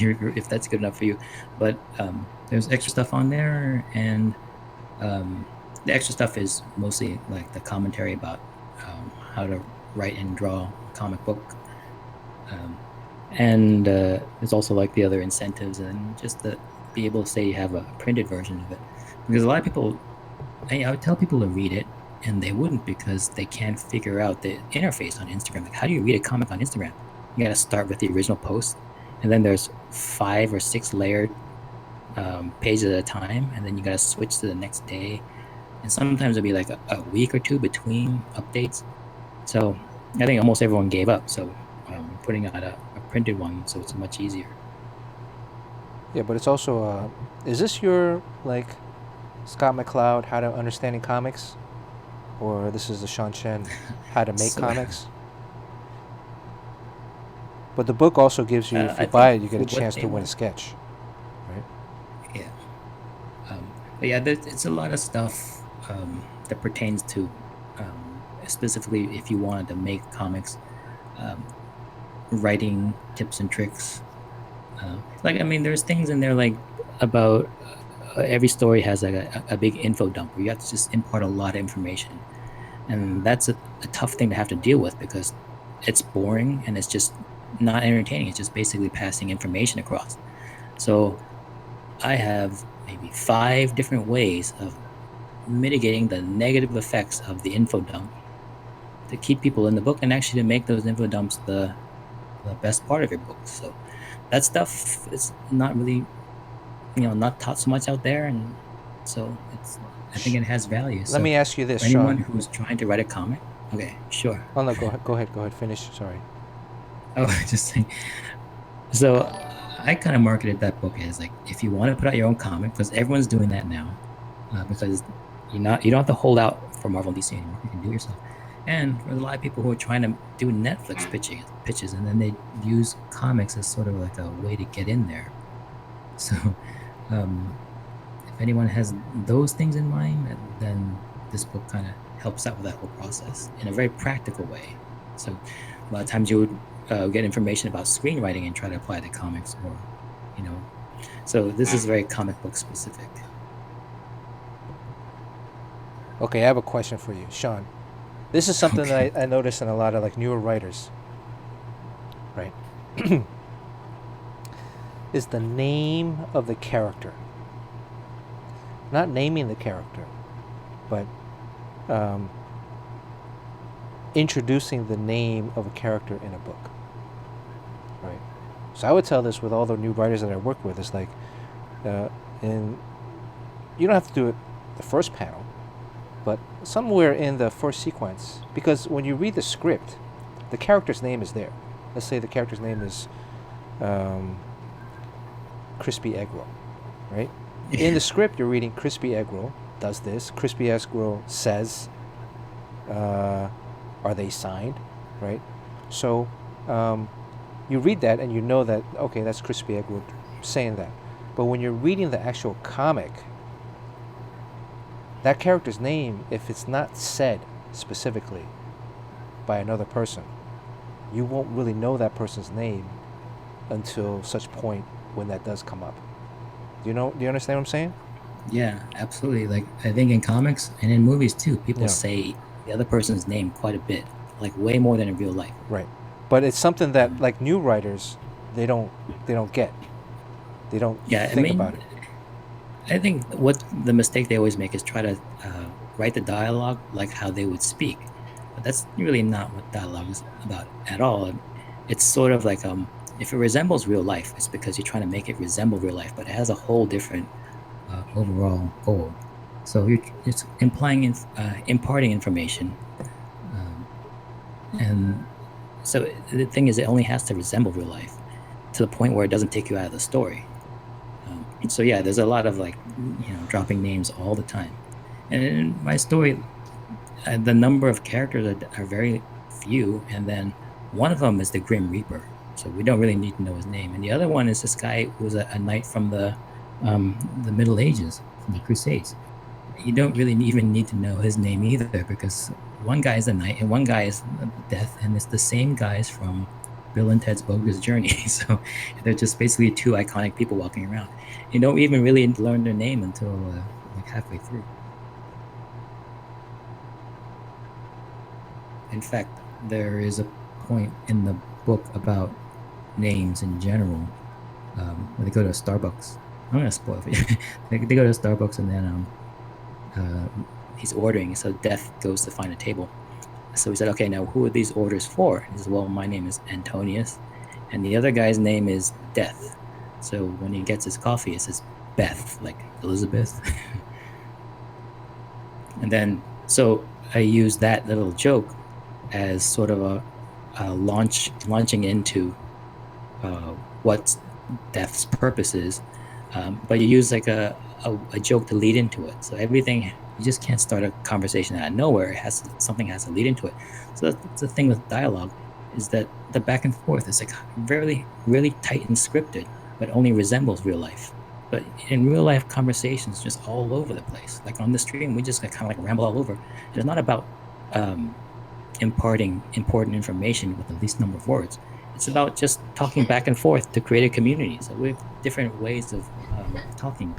if that's good enough for you. But there's extra stuff on there, and um, the extra stuff is mostly like the commentary about how to write and draw a comic book. Um, and there's also like the other incentives and just to be able to say you have a printed version of it. Because a lot of people, I would tell people to read it, and they wouldn't because they can't figure out the interface on Instagram. Like, how do you read a comic on Instagram? You got to start with the original post, and then there's 5 or 6 layered pages at a time, and then you got to switch to the next day. And sometimes it'll be like a week or two between updates. So I think almost everyone gave up. So putting out a printed one, so it's much easier. Yeah, but it's also is this your like Scott McCloud How to Understanding Comics, or this is the Sean Chen How to Make So Comics? But the book also gives you, if I you buy think it, you get for a what chance they to win a want, sketch, right? yeah. But yeah, it's a lot of stuff that pertains to specifically if you wanted to make comics, um, writing tips and tricks. Like I mean, there's things in there like about every story has like a big info dump where you have to just impart a lot of information, and that's a tough thing to have to deal with because it's boring and it's just not entertaining. It's just basically passing information across. So I have maybe 5 different ways of mitigating the negative effects of the info dump to keep people in the book and actually to make those info dumps the best part of your book. So that stuff is not really, not taught so much out there, and so I think Sh- it has value. Let So me ask you this, for anyone Sean. who's trying to write a comic, okay, sure. Oh no, go ahead, finish. Sorry. Oh, just saying. So I kind of marketed that book as like if you want to put out your own comic because everyone's doing that now, because you don't have to hold out for Marvel and DC anymore. You can do it yourself. And there's a lot of people who are trying to do Netflix pitches, and then they use comics as sort of like a way to get in there. So, um, if anyone has those things in mind, then this book kind of helps out with that whole process in a very practical way. So, a lot of times you would get information about screenwriting and try to apply to comics, or you know. So this is very comic book specific. Okay, I have a question for you, Sean. This is something Okay. that I noticed in a lot of like newer writers, right? Is the name of the character. Not naming the character, but um, introducing the name of a character in a book, right? So I would tell this with all the new writers that I work with. It's like, in you don't have to do it the first panel, but somewhere in the first sequence, because when you read the script, the character's name is there. Let's say the character's name is um, Crispy Egg Roll, right? In the script, you're reading Crispy Egg Roll does this. Crispy Egg Roll says, are they signed, right? So you read that and you know that, okay, that's Crispy Egg Roll saying that. But when you're reading the actual comic, that character's name, if it's not said specifically by another person, you won't really know that person's name until such point when that does come up. Do you understand what I'm saying? Yeah, absolutely. Like I think in comics and in movies too, people Yeah. say the other person's name quite a bit, like way more than in real life. Right. But it's something that Um, like new writers, they don't they don't get. They don't yeah, I think about mean, it. I think what the mistake they always make is try to write the dialogue like how they would speak, but that's really not what dialogue is about at all. It's sort of like if it resembles real life, it's because you're trying to make it resemble real life, but it has a whole different overall goal. So it's imparting information, um, and so the thing is, it only has to resemble real life to the point where it doesn't take you out of the story. So yeah, there's a lot of like dropping names all the time, and in my story, the number of characters are very few, and then one of them is the Grim Reaper, so we don't really need to know his name, and the other one is this guy who's a knight from the Middle Ages, from the Crusades. You don't really even need to know his name either, because one guy is a knight and one guy is death, and it's the same guys from Bill and Ted's Bogus Journey. So they're just basically two iconic people walking around. You don't even really learn their name until like halfway through. In fact, there is a point in the book about names in general. When they go to a Starbucks, I'm gonna spoil it. They go to a Starbucks and then he's ordering. So Death goes to find a table. So he said, "Okay, now who are these orders for?" He says, "Well, my name is Antonius, and the other guy's name is Death." So when he gets his coffee, it says Beth, like Elizabeth. And then so I use that little joke as sort of a launching into uh, what Death's purpose is, but you use like a joke to lead into it. So everything, you just can't start a conversation out of nowhere. Something has to lead into it. So that's the thing with dialogue, is that the back and forth is like very really tight and scripted, but only resembles real life. But in real life conversations, just all over the place. Like on the stream, we just kind of like ramble all over. And it's not about um, imparting important information with the least number of words. It's about just talking back and forth to create a community. So we have different ways of talking.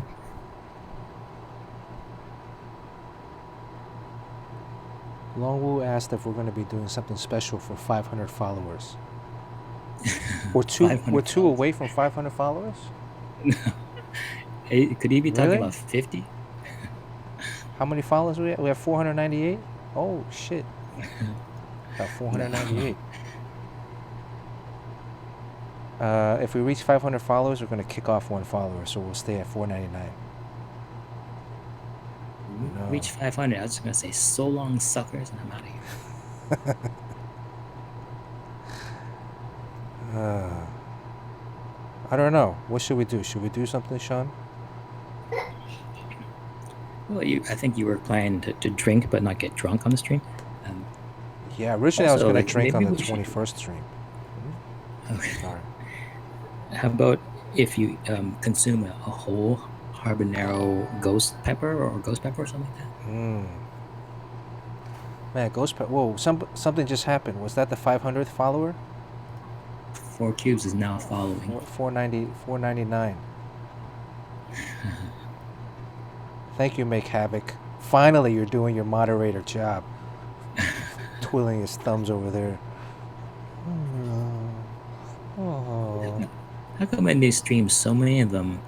Longwu asked if we're going to be doing something special for 500 followers. We're two away from 500 followers? Could he be talking Really? about 50? How many followers we have? We have 498? Oh, shit. Got No. 498. If we reach 500 followers, we're going to kick off one follower, so we'll stay at 499. No. Reach 500. I was just going to say, so long, suckers, and I'm out of here. I don't know. What should we do? Should we do something, Sean? Well, I think you were planning to drink but not get drunk on the stream. Um, Yeah, originally I was Also, going to like drink on maybe the we should. 21st stream. Okay. Sorry. How about if you consume a whole habanero ghost pepper or ghost pepper or something like that? Mm. Man, Whoa, something just happened. Was that the 500th follower? Four Cubes is now following. 499. Thank you, Make Havoc. Finally, you're doing your moderator job. Twiddling his thumbs over there. Oh. How come in these streams, so many of them,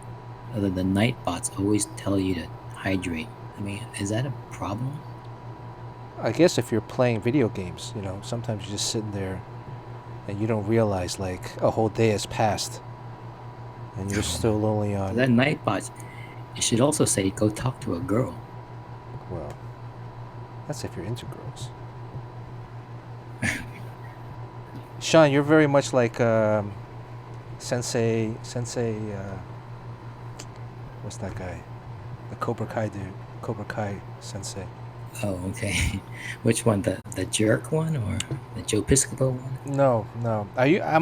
the night bots always tell you to hydrate? I mean, is that a problem? I guess if you're playing video games, sometimes you're just sitting there and you don't realize like a whole day has passed and you're still only on. That night bot, it should also say, go talk to a girl. Well, that's if you're into girls. Sean, you're very much like Sensei. What's that guy? The Cobra Kai dude. Cobra Kai Sensei. Oh, okay. Which one? The jerk one or the Joe Piscopo one? No. I'm